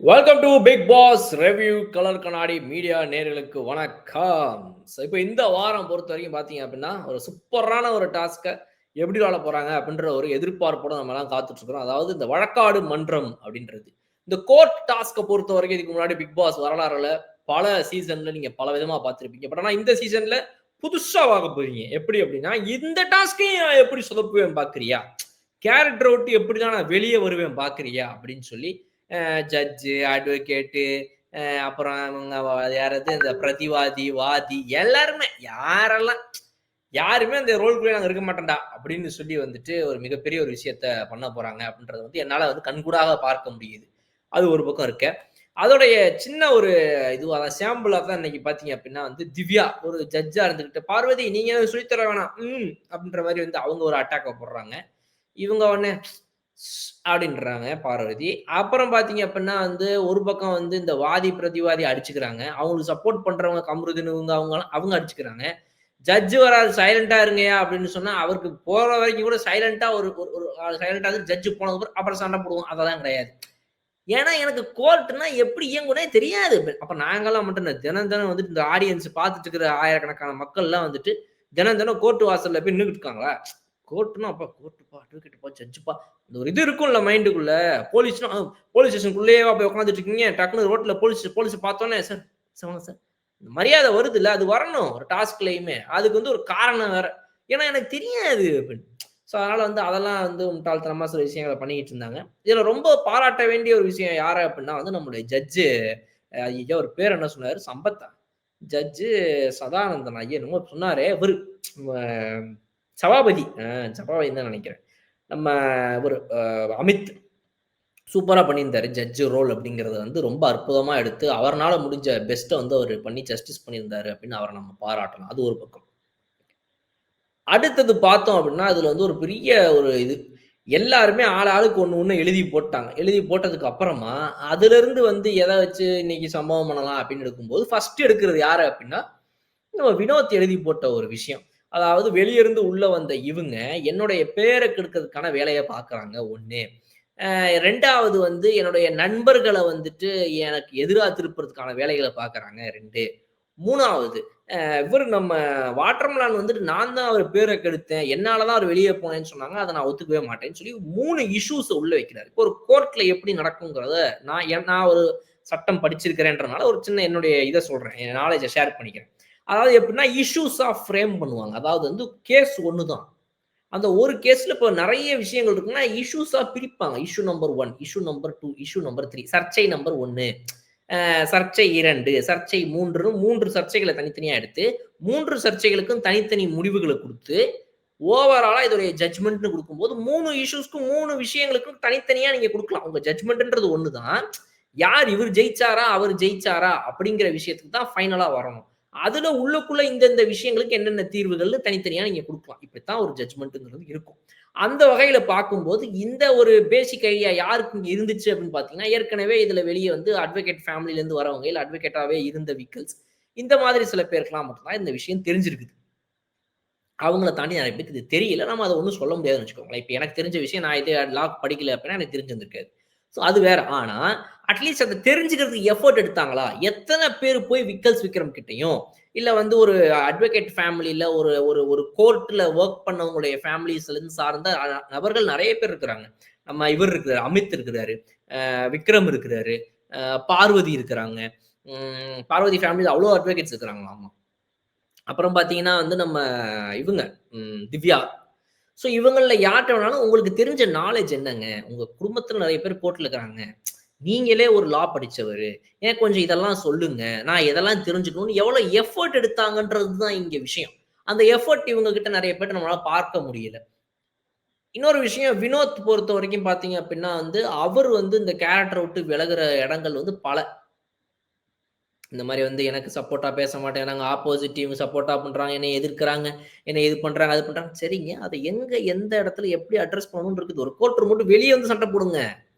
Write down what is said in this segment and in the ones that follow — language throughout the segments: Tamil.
Welcome to Bigg Boss review colour கண்ணாடி மீடியா நேயர்களுக்கு வணக்கம். ஸோ இப்போ இந்த வாரம் பொறுத்த வரைக்கும் பார்த்தீங்க அப்படின்னா, ஒரு சூப்பரான ஒரு டாஸ்க்க எப்படி விளையாட போறாங்க அப்படின்ற ஒரு எதிர்பார்ப்போட நம்மலாம் காத்துட்டு இருக்கிறோம். அதாவது இந்த வழக்காடு மன்றம் அப்படின்றது. இந்த கோர்ட் டாஸ்க்க பொறுத்த வரைக்கும் இதுக்கு முன்னாடி பிக் பாஸ் வரலாறுல பல சீசன்ல நீங்க பல விதமா பார்த்திருப்பீங்க. பட் ஆனா இந்த சீசன்ல புதுசா பார்க்க போறீங்க. எப்படி அப்படின்னா, இந்த டாஸ்க்கையும் நான் எப்படி சொதப்புவேன் பார்க்கிறியா? கேரக்டர விட்டு எப்படி தான் நான் வெளிய வருவேன் பார்க்கிறியா? அப்படின்னு சொல்லி ஜட்ஜு, அட்வொகேட்டு, அப்புறம் இவங்க யாரது இந்த பிரதிவாதி, வாதி எல்லாருமே யாருமே அந்த ரோல்குள்ளயே நாங்க இருக்க மாட்டோம்டா! அப்படின்னு சொல்லி வந்துட்டு ஒரு மிகப்பெரிய ஒரு விஷயத்த பண்ண போறாங்க அப்படின்றத வந்து என்னால வந்து கண்கூடாக பார்க்க முடியுது. அது ஒரு பக்கம் இருக்க. அதோடைய சின்ன ஒரு இதுவா தான் சாம்பிளா தான் இன்னைக்கு பார்த்தீங்க அப்படின்னா வந்து திவ்யா ஒரு ஜட்ஜா இருந்துகிட்டு, "பார்வதி நீங்க எதுவும் சொல்லி தர வேணாம். அப்படின்ற மாரி வந்து அவங்க ஒரு அட்டாக்க போடுறாங்க. இவங்க உடனே அப்படின்றாங்க பார்வதி. அப்புறம் பார்த்தீங்க அப்படின்னா வந்து, ஒரு பக்கம் வந்து இந்த வாதி, பிரதிவாதி அடிச்சுக்கிறாங்க. அவங்களுக்கு சப்போர்ட் பண்றவங்க கம்ருதீன் அவங்கலாம் அவங்க அடிச்சுக்கிறாங்க. ஜட்ஜ் வராரு சைலன்ட்டா இருங்கயா அப்படின்னு சொன்னா, அவருக்கு போற வரைக்கும் கூட சைலன்ட்டா ஒரு ஒரு ஒரு சைலன்ட்டா இருந்து ஜட்ஜ் போனதுக்கப்புறம் அப்புறம் சண்டை போடுவோம். அதெல்லாம் கிடையாது. ஏன்னா எனக்கு கோர்ட்னா எப்படி இயங்கும்னே தெரியாது. அப்ப நாங்கலாம் மட்டும் இல்ல. தினம் தினம் வந்துட்டு இந்த ஆடியன்ஸ் பார்த்துட்டு இருக்கிற ஆயிரக்கணக்கான மக்கள்லாம் வந்துட்டு, தினம் தினம் கோர்ட் வாசல்ல போய் நின்னுகிட்டு இருக்காங்களா? கோர்ட்னா அப்பா கோர்ட்டுப்பா, அட்வொகேட்டுப்பா, ஜட்ஜுப்பா அந்த ஒரு இது இருக்கும்ல மைண்டுக்குள்ள. போலீஸ்னா போலீஸ் ஸ்டேஷனுக்குள்ளேயேவா போய் உட்கார்ந்துட்டு இருக்கீங்க? டக்குனு ரோட்ல போலீஸ பார்த்தோனே, சார் சார் வாங்க சார். இந்த மரியாதை வருதுல்ல, அது வரணும் ஒரு டாஸ்க்லயுமே. அதுக்கு வந்து ஒரு காரணம் வேற. ஏன்னா எனக்கு தெரியாது அப்படின்னு. ஸோ அதனால வந்து அதெல்லாம் வந்து முட்டாள்தனமா சில விஷயங்கள பண்ணிக்கிட்டு இருந்தாங்க. இதுல ரொம்ப பாராட்ட வேண்டிய ஒரு விஷயம் யாரு அப்படின்னா வந்து நம்முடைய ஜட்ஜு ஐயய்யோ! அவரு பேர் என்ன சொன்னாரு? சம்பத்தா? ஜட்ஜு சதானந்தன் ஐயா என்னமோ சொன்னாரே! இவரு அ சபாபதி. சபாபதின்னு தான் நெனைக்கிறேன். நம்ம இவரு அமித் சூப்பரா பண்ணியிருந்தாரு. ஜட்ஜ் ரோல் அப்படிங்கிறத வந்து ரொம்ப அற்புதமா எடுத்து, அவர்னால முடிஞ்ச பெஸ்ட்ட வந்து அவரு பண்ணி ஜஸ்டிஸ் பண்ணியிருந்தாரு அப்படின்னு அவர நம்ம பாராட்டலாம். அது ஒரு பக்கம். அடுத்தது பார்த்தோம் அப்படின்னா, அதுல வந்து ஒரு பெரிய ஒரு இது. எல்லாருமே ஆளுக்கு ஒண்ணு ஒண்ணு எழுதி போட்டாங்க. எழுதி போட்டதுக்கு அப்புறமா, அதிலிருந்து வந்து எத வச்சு இன்னைக்கு சம்பவம் பண்ணலாம் அப்படின்னு எடுக்கும்போது, ஃபர்ஸ்ட் எடுக்கிறது யாரு அப்படின்னா, நம்ம வினோத் எழுதி போட்ட ஒரு விஷயம். அதாவது வெளிய இருந்து உள்ள வந்த இவுங்க, என்னுடைய பேர கெடுக்கிறதுக்கான வேலைய பார்க்குறாங்க 1. 2வது வந்து என்னுடைய நண்பர்கள வந்துட்டு எனக்கு எதிரா திருப்புறதுக்கான வேலைகள பார்க்குறாங்க 2. 3வது இவரு நம்ம வாட்டர்மெலன் வந்துட்டு நான் தான் அவர் பேர கெடுத்தேன். என்னால தான் அவர் வெளிய போனேன்னு சொன்னாங்க. அத நான் ஒத்துக்கவே மாட்டேன்னு சொல்லி 3 இஷ்யூஸ உள்ள வைக்கிறாரு. இப்போ ஒரு கோர்ட்ல எப்படி நடக்குங்கிறத நான் ஒரு சட்டம் படிச்சிருக்கிறேன்றனால ஒரு சின்ன என்னுடைய இத சொல்றேன். என் நாலேட்ஜ ஷேர் பண்ணிக்கிறேன். அதாவது எப்படின்னா இஷ்யூஸா ஃப்ரேம் பண்ணுவாங்க. அதாவது வந்து கேஸ் ஒண்ணு தான். அந்த ஒரு கேஸ்ல இப்போ நெறைய விஷயங்கள் இருக்குன்னா, இஷ்யூஸா பிரிப்பாங்க. Issue number 1, issue number 2, issue number 3 சர்ச்சை நம்பர் 1, சர்ச்சை 2, சர்ச்சை 3ன்னு 3 சர்ச்சைகள தனித்தனியா எடுத்து, 3 சர்ச்சைகளுக்கும் தனித்தனி முடிவுகள குடுத்து, ஓவராலா இதோடைய ஜட்ஜ்மெண்ட்ன்னு குடுக்கும்போது 3 இஷ்யூஸ்க்கும் 3 விஷயங்களுக்கும் தனித்தனியா நீங்க குடுக்கலாம். உங்க ஜட்ஜ்மெண்ட்ன்றது ஒண்ணு தான். யார் இவர் ஜெயிச்சாரா? அவர் ஜெயிச்சாரா? அப்படிங்கிற விஷயத்துக்கு தான் ஃபைனலா வரணும். அதுல உள்ளுக்குள்ள இந்த விஷயங்களுக்கு என்னென்ன தீர்வுகள்னு தனித்தனியா நீங்க குடுக்கலாம். இப்படித்தான் ஒரு ஜட்ஜ்மெண்ட்ங்கிறது இருக்கும். அந்த வகையில பார்க்கும்போது, இந்த ஒரு பேசிக் ஐடியா யாருக்கு இங்க இருந்துச்சு அப்படின்னு பார்த்தீங்கன்னா, ஏற்கனவே இதுல வெளிய வந்து அட்வொகேட் ஃபேமிலில இருந்து வரவங்க, இல்ல அட்வொகேட்டாவே இருந்த விக்கல்ஸ், இந்த மாதிரி சில பேருக்குலாம் மட்டும் தான் இந்த விஷயம் தெரிஞ்சிருக்குது. அவங்கள தாண்டி நெறைய பேருக்கு இது தெரியல. நம்ம அத ஒண்ணும் சொல்ல முடியாதுன்னு வச்சுக்கோங்களேன். இப்ப எனக்கு தெரிஞ்ச விஷயம் நான் இது லா படிக்கல அப்படின்னா எனக்கு தெரிஞ்சிருந்திருக்காது. ஸோ அது வேற. ஆனா, அட்லீஸ்ட் அத தெரிஞ்சுக்கிறதுக்கு எஃபோர்ட் எடுத்தாங்களா? எத்தன பேர் போய் விக்கல்ஸ் விக்ரம் கிட்டயும், இல்ல வந்து ஒரு அட்வொகேட் ஃபேமிலில ஒரு ஒரு ஒரு கோர்ட்ல வொர்க் பண்ணவங்களுடைய ஃபேமிலிஸ்லருந்து சார்ந்த நபர்கள் நெறைய பேர் இருக்கிறாங்க. நம்ம இவர் இருக்கிறாரு, அமித் இருக்கிறாரு, விக்ரம் இருக்கிறாரு, அ பார்வதி இருக்கிறாங்க. பார்வதி ஃபேமிலில அவ்ளோ அட்வொகேட்ஸ் இருக்கிறாங்களாமா. அப்புறம் பார்த்தீங்கன்னா வந்து நம்ம இவங்க திவ்யா. ஸோ இவங்கள்ல யார்ட்ட வேணாலும் உங்களுக்கு தெரிஞ்ச நாலேட்ஜ் என்னங்க? உங்க குடும்பத்தில நெறைய பேர் கோர்ட்ல இருக்கிறாங்க. நீங்களே ஒரு லா படிச்சவரு. எனக்கு கொஞ்சம் இதெல்லாம் சொல்லுங்க. நான் எதெல்லாம் தெரிஞ்சுக்கணும்னு எவ்வளோ எஃபோர்ட் எடுத்தாங்கன்றது தான் இங்க விஷயம். அந்த எஃபோர்ட் இவங்க கிட்ட நெறைய பேர்ட்ட நம்மளால பார்க்க முடியல. இன்னொரு விஷயம் வினோத் பொறுத்தவரைக்கும் பார்த்தீங்க அப்டின்னா வந்து, அவர் வந்து இந்த கேரக்டர விட்டு விலகுற இடங்கள் வந்து பல. இந்த மாரி வந்து எனக்கு சப்போர்ட்டா பேச மாட்டேங்கிறாங்க. ஆப்போசிட் டீம் சப்போர்ட்டா பண்றாங்க. என்னைய எதிர்க்கிறாங்க. என்னைய இது பண்றாங்க, அது பண்றாங்க. சரிங்க. அத எங்க, எந்த இடத்துல எப்படி அட்ரஸ் பண்ணணும்னு இருக்குது. ஒரு கோர்ட் ரூம் விட்டு வெளிய வந்து சண்ட போடுங்க.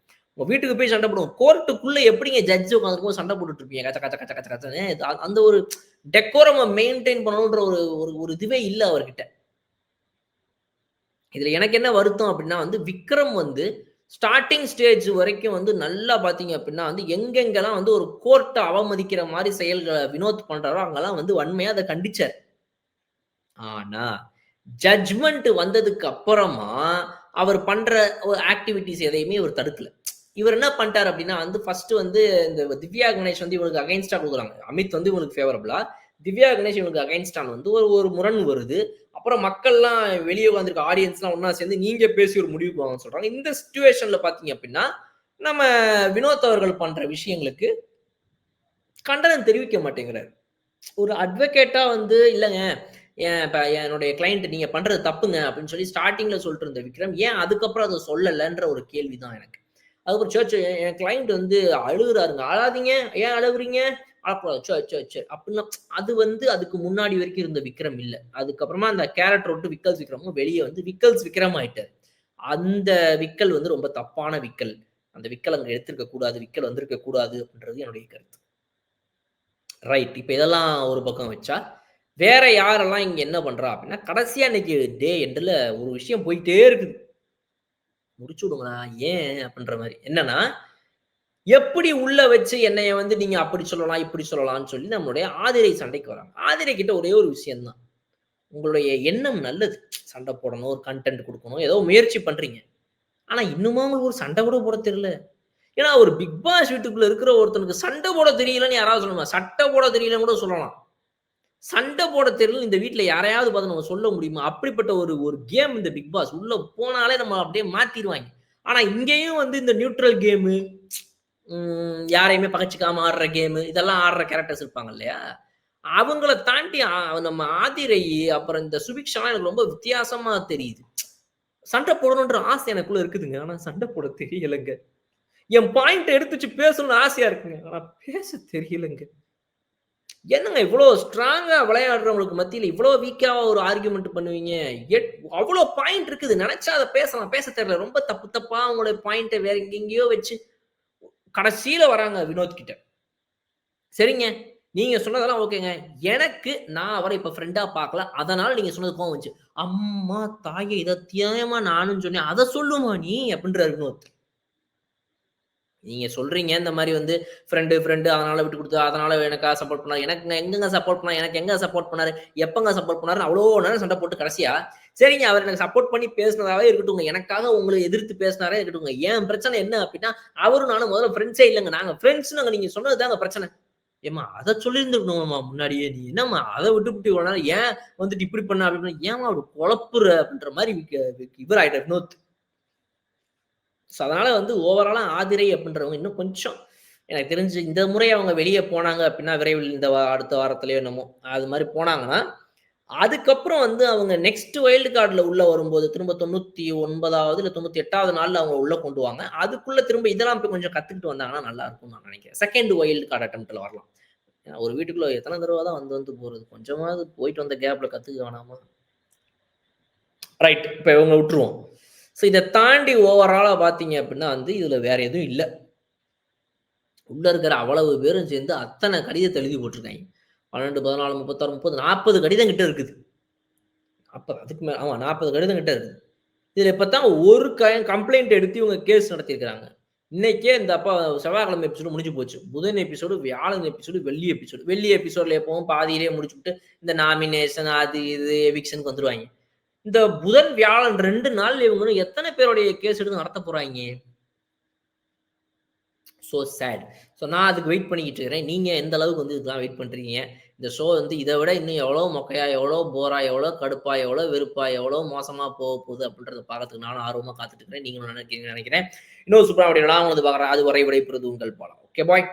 உங்க வீட்டுக்கு போய் சண்ட போடுங்க. கோர்ட்டுக்குள்ள எப்படிங்க ஜட்ஜ் உட்கார்ந்திருக்கும்போது சண்ட போட்டுட்டு இருப்பீங்க? கச்ச கச்ச கச்ச கச்ச கச்சன்னு. அந்த ஒரு டெக்கோரம மெயின்டெயின் பண்ணணுன்ற ஒரு ஒரு ஒரு இதுவே இல்ல அவர்கிட்ட. இதுல எனக்கு என்ன வருத்தம் அப்படின்னா வந்து, விக்ரம் வந்து ஸ்டார்ட்டிங் ஸ்டேஜ் வரைக்கும் வந்து நல்லா பார்த்தீங்க அப்படின்னா வந்து எங்கெங்கெல்லாம் வந்து ஒரு கோர்ட்ட அவமதிக்கிற மாரி செயல்கள வினோத் பண்றாரோ, அங்கலாம் வந்து வன்மையா அத கண்டிச்சாரு. ஆனா, ஜட்ஜ்மென்ட் வந்ததுக்கு அப்புறமா, அவர் பண்ற ஒரு ஆக்டிவிட்டீஸ் எதையுமே இவர் தடுக்கல. இவர் என்ன பண்ணிட்டாரு அப்டின்னா வந்து ஃபர்ஸ்ட் வந்து இந்த திவ்யா கணேஷ் வந்து இவனுக்கு அகைன்ஸ்டா குடுக்குறாங்க. அமித் வந்து இவனுக்கு ஃபேவரபிளா, திவ்யா கணேஷ் இவனுக்கு அகைன்ஸ்டான்னு வந்து ஒரு ஒரு முரண் வருது. அப்புறம் மக்கள்லாம் வெளிய உட்கார்ந்திருக்க ஆடியன்ஸ்லாம் ஒண்ணா சேர்ந்து நீங்க பேசி ஒரு முடிவுக்கு வாங்கன்னு சொல்றாங்க. இந்த சிச்சுவேஷன்ல பார்த்தீங்க அப்டின்னா, நம்ம வினோத் அவர்கள் பண்ற விஷயங்களுக்கு கண்டனம் தெரிவிக்க மாட்டேங்கிறாரு. ஒரு அட்வொகேட்டா வந்து இல்லங்க, இப்ப என்னுடைய கிளையன்ட் நீங்க பண்றது தப்புங்க அப்படின்னு சொல்லி ஸ்டார்ட்டிங்ல சொல்லிட்டு இருந்த விக்ரம், ஏன் அதுக்கப்புறம் அத சொல்லலன்ற ஒரு கேள்வி தான் எனக்கு. அதுக்கப்புறம் சே சே என் கிளையன்ட் வந்து அழுகுறாருங்க. அழாதீங்க, ஏன் அழுகுறீங்க? அழக்கூடாது. சே சே சே அப்படின்னா அது வந்து அதுக்கு முன்னாடி வரைக்கும் இருந்த விக்ரம் இல்ல. அதுக்கப்புறமா அந்த கேரக்டர் விட்டு விக்கல்ஸ் விக்ரமும் வெளிய வந்து விக்கல்ஸ் விக்ரம் ஆயிட்டாரு. அந்த விக்கல் வந்து ரொம்ப தப்பான விக்கல். அந்த விக்கல் அங்க எடுத்திருக்க கூடாது. விக்கல் வந்திருக்க கூடாது அப்படின்றது என்னுடைய கருத்து. ரைட். இப்ப இதெல்லாம் ஒரு பக்கம் வச்சா, வேற யாரெல்லாம் இங்க என்ன பண்றா அப்டின்னா, கடைசியா இன்னைக்கு டே எண்டுல ஒரு விஷயம் போயிட்டே இருக்குது. முடிச்சு விடுங்களா, ஏன் அப்டின்ற மாரி. என்னன்னா, எப்படி உள்ள வச்சு என்னைய வந்து நீங்க அப்படி சொல்லலாம், இப்படி சொல்லலாம்ன்னு சொல்லி நம்மளுடைய ஆதிரை சண்டைக்கு வராங்க. ஆதிரை கிட்ட ஒரே ஒரு விஷயம் தான். உங்களுடைய எண்ணம் நல்லது. சண்டை போடணும், ஒரு கன்டென்ட் குடுக்கணும், ஏதோ முயற்சி பண்றீங்க. ஆனா இன்னுமா உங்களுக்கு ஒரு சண்டை கூட போட தெரியல. ஏன்னா ஒரு பிக் பாஸ் வீட்டுக்குள்ள இருக்கிற ஒருத்தனுக்கு சண்டை போட தெரியலன்னு யாராவது சொல்லணுமா? சட்டை போட தெரியலன்னு கூட சொல்லலாம். சண்டை போட தெரியலன்னு இந்த வீட்ல யாரையாவது பார்த்து நம்ம சொல்ல முடியுமா? அப்படிப்பட்ட ஒரு ஒரு கேம் இந்த பிக் பாஸ். உள்ள போனாலே நம்ம அப்படியே மாத்திருவாய்ங்க. ஆனா இங்கேயும் வந்து இந்த நியூட்ரல் கேமு, யாரையுமே பகச்சுக்காம ஆடுற கேமு, இதெல்லாம் ஆடுற கேரக்டர்ஸ் இருப்பாங்க இல்லையா? அவங்கள தாண்டி நம்ம ஆதிரை, அப்புறம் இந்த சுபிக்ஷாலாம் எனக்கு ரொம்ப வித்தியாசமா தெரியுது. சண்டை போடணுன்ற ஆசை எனக்குள்ள இருக்குதுங்க. ஆனா சண்டை போட தெரியலங்க. என் பாயிண்ட்ட எடுத்து வச்சு பேசணும்னு ஆசையா இருக்குங்க. ஆனா பேச தெரியலங்க. என்னங்க இவ்ளோ ஸ்ட்ராங்கா விளையாடுறவங்களுக்கு மத்தியில இவ்ளோ வீக்கா ஒரு ஆர்குமென்ட் பண்ணுவீங்க? எட் அவ்ளோ பாயிண்ட் இருக்குது. நெனச்சா அத பேசலாம். பேச தெரியல. ரொம்ப தப்பு தப்பா உங்களுடைய பாயிண்ட்ட வேற எங்கெங்கேயோ வச்சு கடைசில வராங்க வினோத் கிட்ட. சரிங்க. நீங்க சொன்னதெல்லாம் ஓகேங்க. எனக்கு நான் அவர இப்ப ஃப்ரெண்டா பார்க்கல. அதனால நீங்க சொன்னது கோவம் வந்துச்சு. அம்மா தாயே! இதத்தியாயமா நானும் சொன்னேன். அத சொல்லுமா நீ? அப்டின்றாரு வினோத். நீங்க சொல்றீங்க இந்த மாரி வந்து ஃப்ரெண்ட் அதனால விட்டு குடுத்து, அதனால எனக்கா சப்போர்ட் பண்ணாரு. எனக்குங்க எங்கங்க சப்போர்ட் பண்ணாரு? எனக்கு எங்க சப்போர்ட் பண்ணாரு? எப்பங்க சப்போர்ட் பண்ணாருன்னு அவ்ளோ நேரம் சண்டை போட்டு கடைசியா, சரிங்க அவர் எனக்கு சப்போர்ட் பண்ணி பேசினதாவே இருக்கட்டுங்க. எனக்காக உங்கள எதிர்த்து பேசினாரே இருக்கட்டுங்க. என் பிரச்சனை என்ன அப்டின்னா, அவரும் நானும் முதல்ல ஃப்ரெண்ட்ஸே இல்லங்க. நாங்க ஃப்ரெண்ட்ஸ்ன்னு நீங்க சொன்னது தாங்க பிரச்சனை. ஏம்மா அத சொல்லியிருந்திருக்கணும்மா முன்னாடியே. நீ என்னம்மா அத விட்டுப்புட்டு இவ்வளோ நேரம் ஏன் வந்துட்டு இப்டி பண்ண? அப்டி பண்ண? ஏம்மா அப்டி குழப்புற? அப்டின்ற மாரி இவர் ஆயிட்டாரு வினோத். ஸோ, அதனால வந்து ஓவராலா ஆதிரை அப்படின்றவங்க இன்னும் கொஞ்சம் எனக்கு தெரிஞ்சு இந்த முறை அவங்க வெளிய போனாங்க அப்படின்னா, விரைவில் இந்த அடுத்த வாரத்திலயோ என்னமோ, அது மாரி போனாங்கன்னா, அதுக்கப்புறம் வந்து அவங்க நெக்ஸ்ட் வைல்ட் கார்ட்ல உள்ள வரும்போது, திரும்ப 99வது இல்ல 98வது நாள்ல அவங்க உள்ள கொண்டுவாங்க. அதுக்குள்ள திரும்ப இதெல்லாம் போய் கொஞ்சம் கத்துக்கிட்டு வந்தாங்கன்னா நல்லா இருக்கும்னு நான் நெனைக்கிறேன். 2ண்ட் வைல்ட் கார்ட் அட்டெம்ப்ட்ல வரலாம். ஏன்னா ஒரு வீட்டுக்குள்ள எத்தன தடவ தான் வந்து வந்து போறது? கொஞ்சமாவது போயிட்டு வந்த கேப்ல கத்துக்க வேணாமா? ரைட். இப்ப இவங்க விட்டுருவோம். ஸோ இத தாண்டி ஓவராலா பார்த்தீங்க அப்டின்னா வந்து, இதுல வேற எதுவும் இல்ல. உள்ள இருக்கிற அவ்வளவு பேரும் சேர்ந்து அத்தன கடிதத்த எழுதி போட்டுருக்காய்ங்க. 12, 14, 36, 30, 40 கடிதம் கிட்ட இருக்குது. 40 அதுக்கு மேல ஆமா 40 கடிதம் கிட்ட இருக்குது. இதுல இப்ப தான் ஒரு கம்ப்ளைண்ட் எடுத்து இவங்க கேஸ் நடத்தியிருக்கிறாங்க. இன்னைக்கே இந்த செவ்வாய்க்கிழமை எபிசோடு முடிஞ்சு போச்சு. புதன் எபிசோடு, வியாழன் எபிசோடு, வெள்ளி எபிசோடு. வெள்ளி எபிசோட்ல எப்பவும் பாதியிலேயே முடிச்சுப்புட்டு, இந்த நாமினேஷன் அது இது எவிக்ஷனுக்கு வந்துருவாய்ங்க. இந்த புதன், வியாழன் 2 நாள்ல இவங்க இன்னும் எத்தன பேருடைய கேஸ் எடுத்து நடத்த போறாய்ங்க? So sad. ஸோ நான் அதுக்கு வெயிட் பண்ணிக்கிட்டு இருக்கிறேன். நீங்க எந்த அளவுக்கு வந்து இதுக்கெல்லாம் வெயிட் பண்றீங்க? இந்த ஷோ வந்து இத விட இன்னும் எவ்வளோ மொக்கையா, எவ்வளோ போரா, எவ்வளோ கடுப்பா, எவ்வளோ வெறுப்பா, எவ்வளோ மோசமா போகுது அப்படின்றத பார்க்கறதுக்கு நானும் ஆர்வமா காத்துட்டு இருக்கிறேன். நீங்களும் நினைக்கிறீங்கன்னு நினைக்கிறேன். இன்னொரு சூப்பரான வீடியோல நான் உங்களது பார்க்குறேன். அதுவரை விடைபெறுவது உங்கள் பாலா. Okay bye.